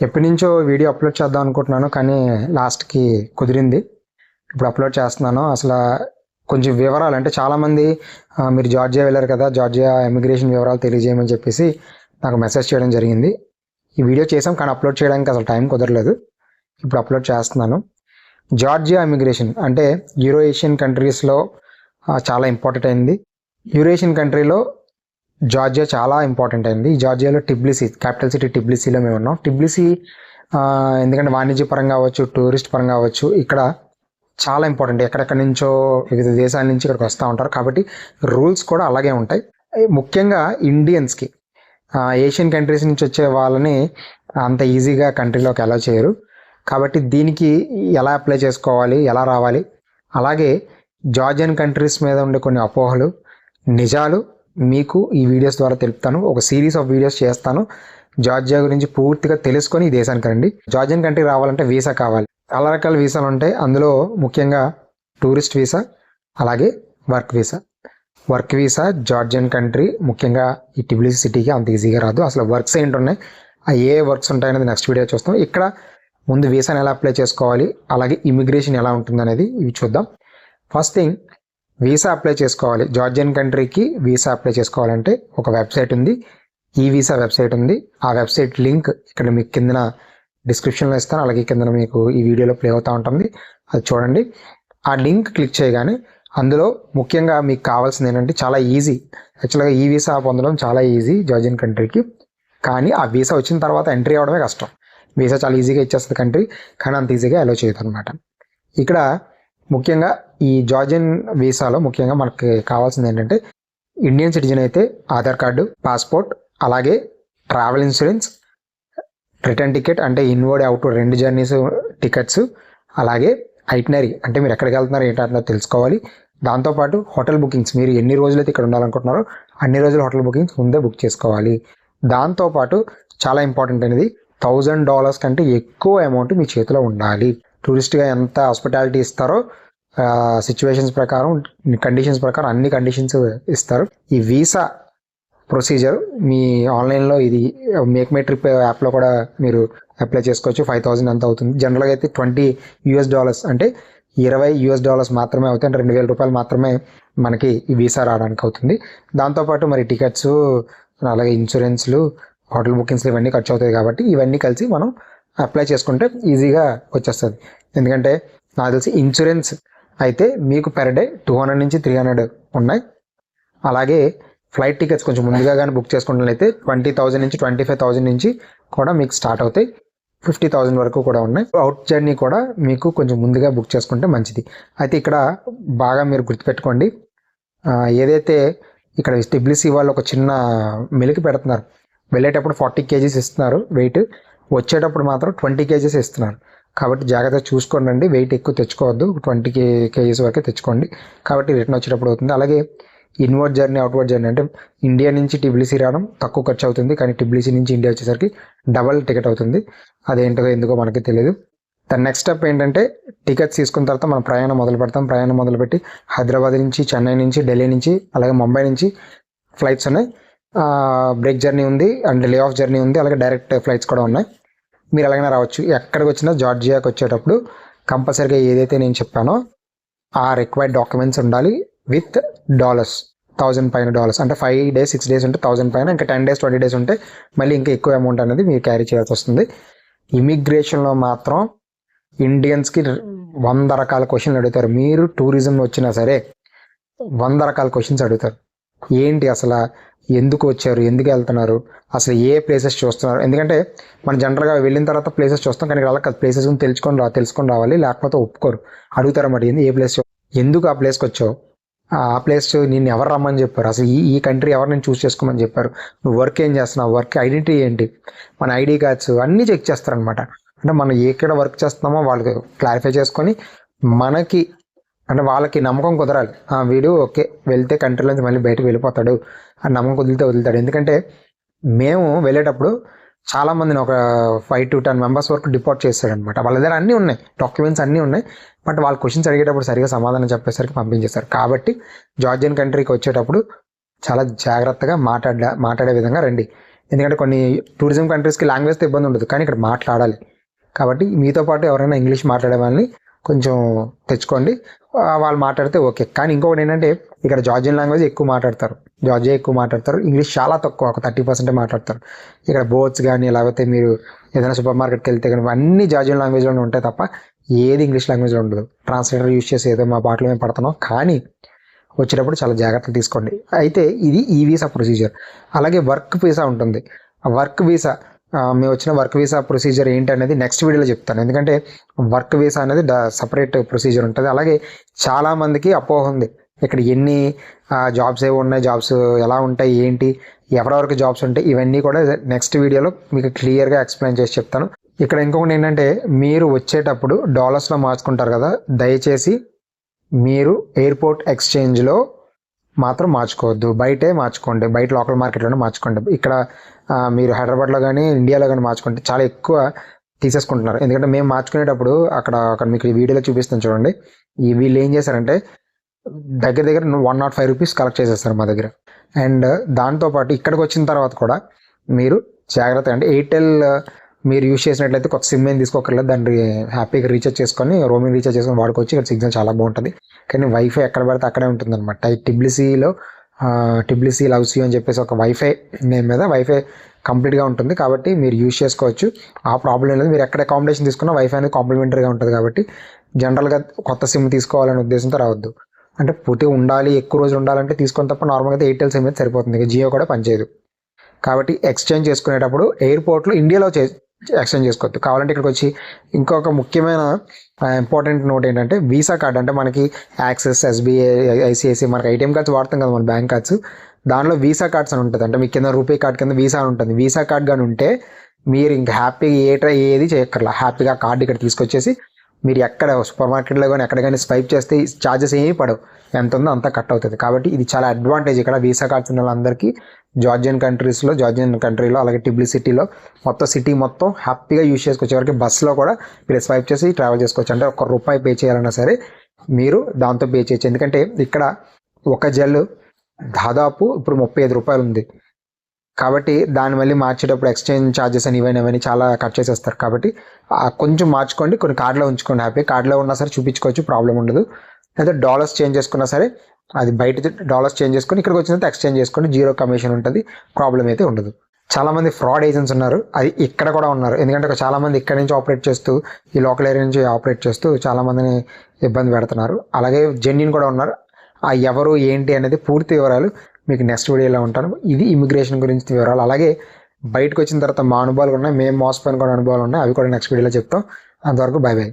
ఎప్పటి నుంచో video upload చేద్దాం అనుకుంటున్నాను, కానీ లాస్ట్కి కుదిరింది. ఇప్పుడు అప్లోడ్ చేస్తున్నాను. అసలు కొంచెం వివరాలు అంటే చాలామంది మీరు జార్జియా వెళ్ళారు కదా, జార్జియా ఇమిగ్రేషన్ వివరాలు తెలియజేయమని చెప్పేసి నాకు మెసేజ్ చేయడం జరిగింది. ఈ వీడియో చేసాం, కానీ అప్లోడ్ చేయడానికి అసలు టైం కుదరలేదు. ఇప్పుడు అప్లోడ్ చేస్తున్నాను. జార్జియా ఇమిగ్రేషన్ అంటే యూరో ఏషియన్ కంట్రీస్లో చాలా ఇంపార్టెంట్ అయింది. యూరో ఏషియన్ కంట్రీలో జార్జియా చాలా ఇంపార్టెంట్ అయింది. ఈ జార్జియాలో టిబ్లిసీ, క్యాపిటల్ సిటీ టిబ్లిసీలో మేము ఉన్నాం. టిబ్లిసీ ఎందుకంటే వాణిజ్య పరంగా అవ్వచ్చు, టూరిస్ట్ పరంగా అవ్వచ్చు, ఇక్కడ చాలా ఇంపార్టెంట్. ఎక్కడెక్కడి నుంచో వివిధ దేశాల నుంచి ఇక్కడికి వస్తూ ఉంటారు, కాబట్టి రూల్స్ కూడా అలాగే ఉంటాయి. ముఖ్యంగా ఇండియన్స్కి, ఏషియన్ కంట్రీస్ నుంచి వచ్చే వాళ్ళని అంత ఈజీగా కంట్రీలోకి అలౌ చేయరు. కాబట్టి దీనికి ఎలా అప్లై చేసుకోవాలి, ఎలా రావాలి, అలాగే జార్జియన్ కంట్రీస్ మీద ఉండే కొన్ని అపోహలు, నిజాలు మీకు ఈ వీడియోస్ ద్వారా తెలుపుతాను. ఒక సిరీస్ ఆఫ్ వీడియోస్ చేస్తాను. జార్జియా గురించి పూర్తిగా తెలుసుకొని ఈ దేశానికి రండి. జార్జియన్ కంట్రీ రావాలంటే వీసా కావాలి. చాలా రకాల వీసాలు ఉంటాయి. అందులో ముఖ్యంగా టూరిస్ట్ వీసా, అలాగే work visa. Work visa Georgian country, ముఖ్యంగా ఈ టిబ్లిసీ సిటీకి అంత ఈజీగా రాదు. అసలు వర్క్స్ ఏంటి ఉన్నాయి, ఏ వర్క్స్ ఉంటాయనేది నెక్స్ట్ వీడియో చూస్తాం. ఇక్కడ ముందు వీసాని ఎలా అప్లై చేసుకోవాలి, అలాగే ఇమిగ్రేషన్ ఎలా ఉంటుంది అనేది ఇవి చూద్దాం. ఫస్ట్ థింగ్, వీసా అప్లై చేసుకోవాలి. జార్జియన్ కంట్రీకి వీసా అప్లై చేసుకోవాలంటే ఒక వెబ్సైట్ ఉంది, ఈ వీసా వెబ్సైట్ ఉంది. ఆ వెబ్సైట్ లింక్ ఇక్కడ మీకు కిందన డిస్క్రిప్షన్లో ఇస్తాను, అలాగే కింద మీకు ఈ వీడియోలో ప్లే అవుతూ ఉంటుంది, అది చూడండి. ఆ లింక్ క్లిక్ చేయగానే అందులో ముఖ్యంగా మీకు కావాల్సింది ఏంటంటే చాలా ఈజీ. యాక్చువల్గా ఈ వీసా పొందడం చాలా ఈజీ జార్జియన్ కంట్రీకి, కానీ ఆ వీసా వచ్చిన తర్వాత ఎంట్రీ అవ్వడమే కష్టం. వీసా చాలా ఈజీగా ఇచ్చేస్తుంది కంట్రీ, కానీ అంత ఈజీగా అలో చేయదు అనమాట. ఇక్కడ ముఖ్యంగా ఈ జార్జియన్ వీసాలో ముఖ్యంగా మనకి కావాల్సింది ఏంటంటే ఇండియన్ సిటిజన్ అయితే ఆధార్ కార్డు, పాస్పోర్ట్, అలాగే ట్రావెల్ ఇన్సూరెన్స్, రిటర్న్ టికెట్ అంటే ఇన్వర్డ్ అవుట్ 2 జర్నీస్ టికెట్స్, అలాగే ఐటినరీ అంటే మీరు ఎక్కడికి వెళ్తున్నారు ఏంటంటే తెలుసుకోవాలి. దాంతోపాటు హోటల్ బుకింగ్స్, మీరు ఎన్ని రోజులైతే ఇక్కడ ఉండాలనుకుంటున్నారో అన్ని రోజులు హోటల్ బుకింగ్స్ ముందే బుక్ చేసుకోవాలి. దాంతోపాటు చాలా ఇంపార్టెంట్ అనేది $1000 కంటే ఎక్కువ అమౌంట్ మీ చేతిలో ఉండాలి. టూరిస్ట్గా ఎంత హాస్పిటాలిటీ ఇస్తారో సిచ్యువేషన్స్ ప్రకారం, కండిషన్స్ ప్రకారం అన్ని కండిషన్స్ ఇస్తారు. ఈ వీసా ప్రొసీజర్ మీ ఆన్లైన్లో ఇది మేక్ మై ట్రిప్ యాప్లో కూడా మీరు అప్లై చేసుకోవచ్చు. 5000 ఎంత అవుతుంది. జనరల్గా అయితే $20 అంటే $20 మాత్రమే అవుతాయి. అంటే $2000 మాత్రమే మనకి ఈ వీసా రావడానికి అవుతుంది. దాంతోపాటు మరి టికెట్స్, అలాగే ఇన్సూరెన్స్లు, హోటల్ బుకింగ్స్ ఇవన్నీ ఖర్చు అవుతాయి. కాబట్టి ఇవన్నీ కలిసి మనం అప్లై చేసుకుంటే ఈజీగా వచ్చేస్తుంది. ఎందుకంటే నాకు తెలిసి ఇన్సూరెన్స్ అయితే మీకు పెర్ డే 200 నుంచి 300 ఉన్నాయి. అలాగే ఫ్లైట్ టికెట్స్ కొంచెం ముందుగా కానీ బుక్ చేసుకున్నట్లయితే 20,000 నుంచి 25,000 నుంచి కూడా మీకు స్టార్ట్ అవుతాయి. 50,000 వరకు కూడా ఉన్నాయి. అవుట్ జర్నీ కూడా మీకు కొంచెం ముందుగా బుక్ చేసుకుంటే మంచిది. అయితే ఇక్కడ బాగా మీరు గుర్తుపెట్టుకోండి, ఏదైతే ఇక్కడ టిబ్లిసీ వాళ్ళు ఒక చిన్న మెలికి పెడుతున్నారు. వెళ్ళేటప్పుడు 40 kgs ఇస్తున్నారు వెయిట్, వచ్చేటప్పుడు మాత్రం 20 kgs ఇస్తున్నారు. కాబట్టి జాగ్రత్తగా చూసుకోండి, వెయిట్ ఎక్కువ తెచ్చుకోవద్దు, 20 kgs వరకే తెచ్చుకోండి. కాబట్టి రిటర్న్ వచ్చేటప్పుడు అవుతుంది. అలాగే ఇన్వర్డ్ జర్నీ, అవుట్వర్డ్ జర్నీ అంటే ఇండియా నుంచి టిబ్లిసీ రావడం తక్కువ ఖర్చు అవుతుంది, కానీ టిబ్లిసీ నుంచి ఇండియా వచ్చేసరికి డబల్ టికెట్ అవుతుంది. అదేంటో ఎందుకో మనకి తెలియదు. దాని నెక్స్ట్ స్టెప్ ఏంటంటే టికెట్స్ తీసుకున్న తర్వాత మనం ప్రయాణం మొదలు పెడతాం. ప్రయాణం మొదలుపెట్టి హైదరాబాద్ నుంచి, చెన్నై నుంచి, ఢిల్లీ నుంచి, అలాగే ముంబై నుంచి ఫ్లైట్స్ ఉన్నాయి. బ్రేక్ జర్నీ ఉంది అండ్ లే ఆఫ్ జర్నీ ఉంది, అలాగే డైరెక్ట్ ఫ్లైట్స్ కూడా ఉన్నాయి. మీరు ఎలాగైనా రావచ్చు. ఎక్కడికి వచ్చినా జార్జియాకి వచ్చేటప్పుడు కంపల్సరీగా ఏదైతే నేను చెప్పానో ఆ రిక్వైర్డ్ డాక్యుమెంట్స్ ఉండాలి విత్ $1000 పైన. అంటే 5 days 6 days ఉంటే 1000 పైన, ఇంకా 10 days 20 days ఉంటే మళ్ళీ ఇంకా ఎక్కువ అమౌంట్ అనేది మీరు క్యారీ చేయాల్సి వస్తుంది. ఇమిగ్రేషన్లో మాత్రం ఇండియన్స్కి 100 రకాల క్వశ్చన్లు అడుగుతారు. మీరు టూరిజం వచ్చినా సరే 100 రకాల క్వశ్చన్స్ అడుగుతారు. ఏంటి అసలు, ఎందుకు వచ్చారు, ఎందుకు వెళ్తున్నారు, అసలు ఏ ప్లేసెస్ చూస్తున్నారు. ఎందుకంటే మనం జనరల్గా వెళ్ళిన తర్వాత ప్లేసెస్ చూస్తాం, కానీ వాళ్ళకి ప్లేసెస్ తెలుసుకొని రావాలి, లేకపోతే ఒప్పుకోరు. అడుగుతారు అన్నమాట, ఏ ప్లేస్, ఎందుకు ఆ ప్లేస్కి వచ్చావు, ఆ ప్లేస్ నిన్ను ఎవరు రమ్మని చెప్పారు, అసలు ఈ కంట్రీ ఎవరు నేను చూస్ చేసుకోమని చెప్పారు, నువ్వు వర్క్ ఏం చేస్తున్నావు, వర్క్ ఐడెంటిటీ ఏంటి, మన ఐడి కార్డ్స్ అన్నీ చెక్ చేస్తారనమాట. అంటే మనం ఎక్కడ వర్క్ చేస్తున్నామో వాళ్ళకి క్లారిఫై చేసుకొని మనకి అంటే వాళ్ళకి నమ్మకం కుదరాలి. వీడు ఓకే వెళ్తే కంట్రీలోంచి మళ్ళీ బయటకు వెళ్ళిపోతాడు అని నమ్మకం వదులుతాడు. ఎందుకంటే మేము వెళ్ళేటప్పుడు చాలామందిని ఒక 5 to 10 members వరకు డిపోర్ట్ చేస్తాడనమాట. వాళ్ళ దగ్గర అన్నీ ఉన్నాయి, డాక్యుమెంట్స్ అన్నీ ఉన్నాయి, బట్ వాళ్ళు క్వశ్చన్స్ అడిగేటప్పుడు సరిగా సమాధానం చెప్పేసరికి పంపించేస్తారు. కాబట్టి జార్జియన్ కంట్రీకి వచ్చేటప్పుడు చాలా జాగ్రత్తగా మాట్లాడే విధంగా రండి. ఎందుకంటే కొన్ని టూరిజం కంట్రీస్కి లాంగ్వేజ్తో ఇబ్బంది ఉండదు, కానీ ఇక్కడ మాట్లాడాలి. కాబట్టి మీతో పాటు ఎవరైనా ఇంగ్లీష్ మాట్లాడే వాళ్ళని కొంచెం తెచ్చుకోండి, వాళ్ళు మాట్లాడితే ఓకే. కానీ ఇంకొకటి ఏంటంటే ఇక్కడ జార్జియన్ లాంగ్వేజ్ ఎక్కువ మాట్లాడతారు, జార్జియా ఎక్కువ మాట్లాడతారు, ఇంగ్లీష్ చాలా తక్కువ, ఒక 30% మాట్లాడతారు. ఇక్కడ బోట్స్ కానీ లేకపోతే మీరు ఏదైనా సూపర్ మార్కెట్కి వెళ్తే కానీ అన్ని జార్జియన్ లాంగ్వేజ్లోనే ఉంటాయి తప్ప ఏది ఇంగ్లీష్ లాంగ్వేజ్లో ఉండదు. ట్రాన్స్లేటర్ యూజ్ చేసి ఏదో మా పాటలు మేము పడుతున్నాం, కానీ వచ్చేటప్పుడు చాలా జాగ్రత్తలు తీసుకోండి. అయితే ఇది ఈ వీసా ప్రొసీజర్. అలాగే వర్క్ వీసా ఉంటుంది. ఆ వర్క్ వీసా మేము వచ్చిన వర్క్ వీసా ప్రొసీజర్ ఏంటి అనేది నెక్స్ట్ వీడియోలో చెప్తాను. ఎందుకంటే వర్క్ వీసా అనేది సపరేట్ ప్రొసీజర్ ఉంటుంది. అలాగే చాలామందికి అపోహ ఉంది, ఇక్కడ ఎన్ని జాబ్స్ ఏవి ఉన్నాయి, జాబ్స్ ఎలా ఉంటాయి, ఏంటి, ఎవరెవరికి జాబ్స్ ఉంటాయి, ఇవన్నీ కూడా నెక్స్ట్ వీడియోలో మీకు క్లియర్గా ఎక్స్ప్లెయిన్ చేసి చెప్తాను. ఇక్కడ ఇంకొకటి ఏంటంటే మీరు వచ్చేటప్పుడు డాలర్స్లో మార్చుకుంటారు కదా, దయచేసి మీరు ఎయిర్పోర్ట్ ఎక్స్చేంజ్లో మాత్రం మార్చుకోవద్దు, బయటే మార్చుకోండి, బయట లోకల్ మార్కెట్లోనే మార్చుకోండి. ఇక్కడ మీరు హైదరాబాద్లో కానీ ఇండియాలో కానీ మార్చుకుంటే చాలా ఎక్కువ తీసేసుకుంటున్నారు. ఎందుకంటే మేము మార్చుకునేటప్పుడు అక్కడ మీకు ఈ వీడియోలో చూపిస్తాను చూడండి, ఈ వీళ్ళు ఏం చేశారంటే దగ్గర దగ్గర 105 రూపీస్ కలెక్ట్ చేసేస్తారు మా దగ్గర. అండ్ దాంతోపాటు ఇక్కడికి వచ్చిన తర్వాత కూడా మీరు జాగ్రత్త, అంటే ఎయిర్టెల్ మీరు యూజ్ చేసినట్లయితే కొత్త సిమ్ ఏం తీసుకోకర్లేదు, దాన్ని హ్యాపీగా రీఛార్జ్ చేసుకొని రోమింగ్ రీఛార్జ్ చేసుకొని వాడుకోవచ్చు. ఇక్కడ సిగ్నల్ చాలా బాగుంటుంది, కానీ వైఫై ఎక్కడ పడితే అక్కడే ఉంటుంది అనమాట. టిబ్లిసీ లవ్స్ యూ అని చెప్పేసి ఒక వైఫై నేమ్ మీద వైఫై కంప్లీట్గా ఉంటుంది, కాబట్టి మీరు యూజ్ చేసుకోవచ్చు. ఆ ప్రాబ్లం లేదు. మీరు ఎక్కడ అకామిడేషన్ తీసుకున్నా వైఫై అనేది కాంప్లిమెంటరీగా ఉంటుంది. కాబట్టి జనరల్గా కొత్త సిమ్ తీసుకోవాలనే ఉద్దేశంతో రావద్దు. అంటే పూర్తిగా ఉండాలి, ఎక్కువ రోజులు ఉండాలంటే తీసుకొని తప్ప నార్మల్గా అయితే ఎయిర్టెల్ సిమ్ అయితే సరిపోతుంది, ఇక జియో కూడా పనిచేయదు. కాబట్టి ఎక్స్చేంజ్ చేసుకునేటప్పుడు ఎయిర్పోర్ట్లో ఇండియాలో ఎక్స్చేంజ్ చేసుకోవద్దు. కావాలంటే ఇక్కడికి వచ్చి ఇంకొక ముఖ్యమైన ఇంపార్టెంట్ నోట్ ఏంటంటే వీసా కార్డ్, అంటే మనకి యాక్సిస్, ఎస్బీఐ, ఐసిఐసి మనకి ఐటీఎం కార్డ్స్ వాడతాం కదా మన బ్యాంక్ కార్డ్స్, దానిలో వీసా కార్డ్స్ అని ఉంటుంది. అంటే మీకు కింద రూపే కార్డ్ కింద వీసా ఉంటుంది. వీసా కార్డ్ కానీ ఉంటే మీరు ఇంకా హ్యాపీగా ఏది చేయక్కర్లా, హ్యాపీగా కార్డు ఇక్కడ తీసుకొచ్చేసి మీరు ఎక్కడ సూపర్ మార్కెట్లో కానీ ఎక్కడ కానీ స్వైప్ చేస్తే ఛార్జెస్ ఏమీ పడవు, ఎంత ఉందో అంతా కట్ అవుతుంది. కాబట్టి ఇది చాలా అడ్వాంటేజ్ ఇక్కడ వీసా కార్డ్స్ ఉన్న వాళ్ళందరికీ. జార్జియన్ కంట్రీలో అలాగే టిబ్లిసిటీలో మొత్తం సిటీ మొత్తం హ్యాపీగా యూజ్ చేసుకోవచ్చు. ఎవరికి బస్సులో కూడా మీరు స్వైప్ చేసి ట్రావెల్ చేసుకోవచ్చు. అంటే ₹1 పే చేయాలన్నా సరే మీరు దాంతో పే చేయొచ్చు. ఎందుకంటే ఇక్కడ ఒక జెల్ దాదాపు ఇప్పుడు ₹35 ఉంది. కాబట్టి దాన్ని మళ్ళీ మార్చేటప్పుడు ఎక్స్చేంజ్ ఛార్జెస్ అని ఇవన్నీ చాలా కట్ చేసేస్తారు. కాబట్టి కొంచెం మార్చుకోండి, కొన్ని కార్డులో ఉంచుకోండి, హ్యాపీ కార్డులో ఉన్నా సరే చూపించుకోవచ్చు, ప్రాబ్లం ఉండదు. లేదా డాలర్స్ చేంజ్ చేసుకున్నా సరే అది బయట డాలర్స్ చేంజ్ చేసుకొని ఇక్కడికి వచ్చిన తర్వాత ఎక్స్చేంజ్ చేసుకోండి, 0 కమిషన్ ఉంటుంది, ప్రాబ్లం అయితే ఉండదు. చాలామంది ఫ్రాడ్ ఏజెంట్స్ ఉన్నారు, అది ఇక్కడ కూడా ఉన్నారు. ఎందుకంటే చాలామంది ఇక్కడ నుంచి ఆపరేట్ చేస్తూ ఈ లోకల్ ఏరియా నుంచి ఆపరేట్ చేస్తూ చాలామందిని ఇబ్బంది పెడుతున్నారు. అలాగే జెన్యున్ కూడా ఉన్నారు. ఆ ఎవరు ఏంటి అనేది పూర్తి వివరాలు మీకు నెక్స్ట్ వీడియోలో ఉంటాను. ఇది ఇమిగ్రేషన్ గురించి వివరాలు. అలాగే బయటకు వచ్చిన తర్వాత మా అనుభవాలు ఉన్నాయి, మేము మోసపోయిన కూడా అనుభవాలు ఉన్నాయి, అవి కూడా నెక్స్ట్ వీడియోలో చెప్తాం. అంతవరకు బై బై.